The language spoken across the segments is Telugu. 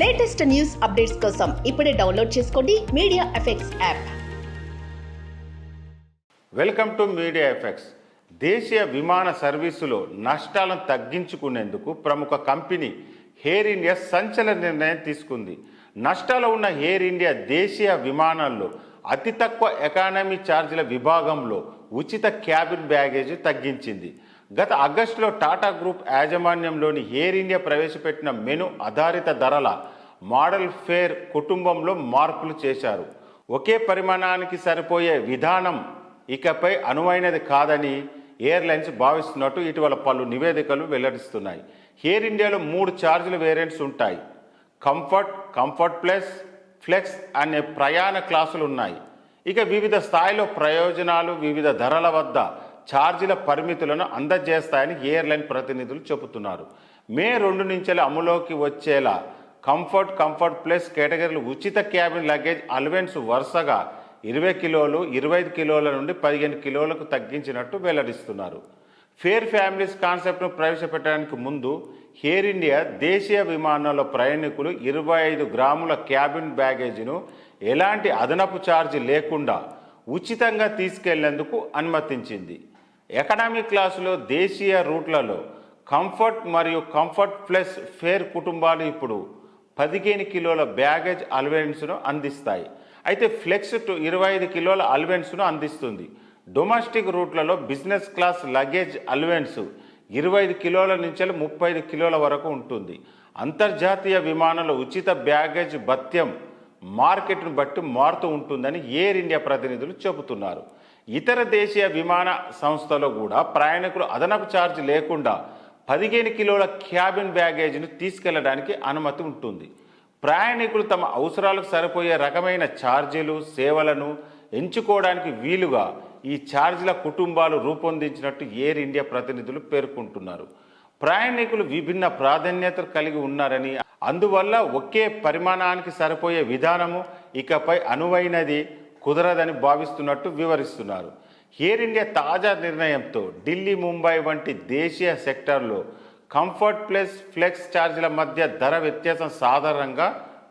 లేటెస్ట్ న్యూస్ అప్డేట్స్ కోసం ఇప్పుడే డౌన్లోడ్ చేసుకోండి media effects app. Welcome to media effects. దేశీయ విమాన సర్వీసులో నష్టాలను తగ్గించుకునేందుకు ప్రముఖ కంపెనీ ఎయిర్ ఇండియా సంచలన నిర్ణయం తీసుకుంది. నష్టాలు ఉన్న ఎయిర్ ఇండియా దేశీయ విమానాల్లో అతి తక్కువ ఎకానమీ ఛార్జీల విభాగంలో ఉచిత క్యాబిన్ బ్యాగేజ్ తగ్గించింది. గత ఆగస్టులో టాటా గ్రూప్ యాజమాన్యంలోని ఎయిర్ ఇండియా ప్రవేశపెట్టిన మెను ఆధారిత ధరల మోడల్ ఫేర్ కుటుంబంలో మార్పులు చేశారు. ఒకే పరిమాణానికి సరిపోయే విధానం ఇకపై అనువైనది కాదని ఎయిర్లైన్స్ భావిస్తున్నట్టు ఇటీవల పలు నివేదికలు వెల్లడిస్తున్నాయి. ఎయిర్ ఇండియాలో 3 ఛార్జీల వేరియంట్స్ ఉంటాయి. కంఫర్ట్ ప్లస్, ఫ్లెక్స్ అనే ప్రయాణ క్లాసులు ఉన్నాయి. ఇక వివిధ స్థాయిలో ప్రయోజనాలు వివిధ ధరల వద్ద ఛార్జీల పరిమితులను అందజేస్తాయని ఎయిర్లైన్ ప్రతినిధులు చెబుతున్నారు. మే 2 నుంచి అమలులోకి వచ్చేలా కంఫర్ట్ ప్లస్ కేటగిరీలు ఉచిత క్యాబిన్ లగేజ్ అలవెన్స్ వరుసగా 20 కిలోలు, 25 కిలోల నుండి 15 కిలోలకు తగ్గించినట్టు వెల్లడిస్తున్నారు. ఫేర్ ఫ్యామిలీస్ కాన్సెప్ట్ను ప్రవేశపెట్టడానికి ముందు ఎయిర్ ఇండియా దేశీయ విమానాల్లో ప్రయాణికులు 25 గ్రాముల క్యాబిన్ బ్యాగేజీను ఎలాంటి అదనపు ఛార్జీ లేకుండా ఉచితంగా తీసుకెళ్లేందుకు అనుమతించింది. ఎకనామీ క్లాసులో దేశీయ రూట్లలో కంఫర్ట్ మరియు కంఫర్ట్ ప్లస్ ఫేర్ కుటుంబాలు ఇప్పుడు 15 కిలోల బ్యాగేజ్ అలవెన్స్ను అందిస్తాయి. అయితే ఫ్లెక్స్ 25 కిలోల అలవెన్స్ను అందిస్తుంది. డొమెస్టిక్ రూట్లలో బిజినెస్ క్లాస్ లగేజ్ అలవెన్స్ 25 కిలోల నుంచి 35 కిలోల వరకు ఉంటుంది. అంతర్జాతీయ విమానాల ఉచిత బ్యాగేజ్ భత్యం మార్కెట్ను బట్టి మారుతూ ఉంటుందని ఎయిర్ ఇండియా ప్రతినిధులు చెబుతున్నారు. ఇతర దేశీయ విమాన సంస్థలో కూడా ప్రయాణికులు అదనపు ఛార్జ్ లేకుండా 15 కిలోల క్యాబిన్ బ్యాగేజ్ను తీసుకెళ్లడానికి అనుమతి ఉంటుంది. ప్రయాణికులు తమ అవసరాలకు సరిపోయే రకమైన ఛార్జీలు, సేవలను ఎంచుకోవడానికి వీలుగా ఈ ఛార్జీల కుటుంబాలు రూపొందించినట్టు ఎయిర్ ఇండియా ప్రతినిధులు పేర్కొంటున్నారు. ప్రయాణికులు విభిన్న ప్రాధాన్యతలు కలిగి ఉన్నారని, అందువల్ల ఒకే పరిమాణానికి సరిపోయే విధానము ఇకపై అనువైనది కుదరదని భావిస్తున్నట్టు వివరిస్తున్నారు. ఎయిర్ ఇండియా తాజా నిర్ణయంతో ఢిల్లీ, ముంబై వంటి దేశీయ సెక్టార్లో కంఫర్ట్ ప్లస్ ఫ్లెక్స్ ఛార్జీల మధ్య ధర వ్యత్యాసం సాధారణంగా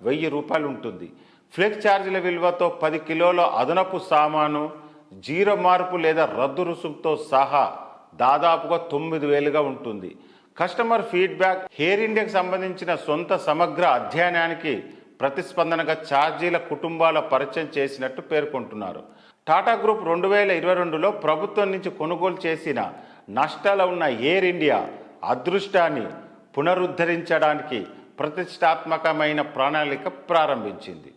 ₹1000 ఉంటుంది. ఫ్లెక్స్ ఛార్జీల విలువతో 10 కిలోల అదనపు సామాను 0 మార్పు లేదా రద్దు రుసుముతో సహా దాదాపుగా 9000గా ఉంటుంది. కస్టమర్ ఫీడ్బ్యాక్ ఎయిర్ ఇండియాకు సంబంధించిన సొంత సమగ్ర అధ్యయనానికి ప్రతిస్పందనగా ఛార్జీల కుటుంబాల పరిచయం చేసినట్టు పేర్కొంటున్నారు. టాటా గ్రూప్ 2022లో ప్రభుత్వం నుంచి కొనుగోలు చేసిన నష్టాలు ఉన్న ఎయిర్ ఇండియా అదృష్టాన్ని పునరుద్ధరించడానికి ప్రతిష్టాత్మకమైన ప్రణాళిక ప్రారంభించింది.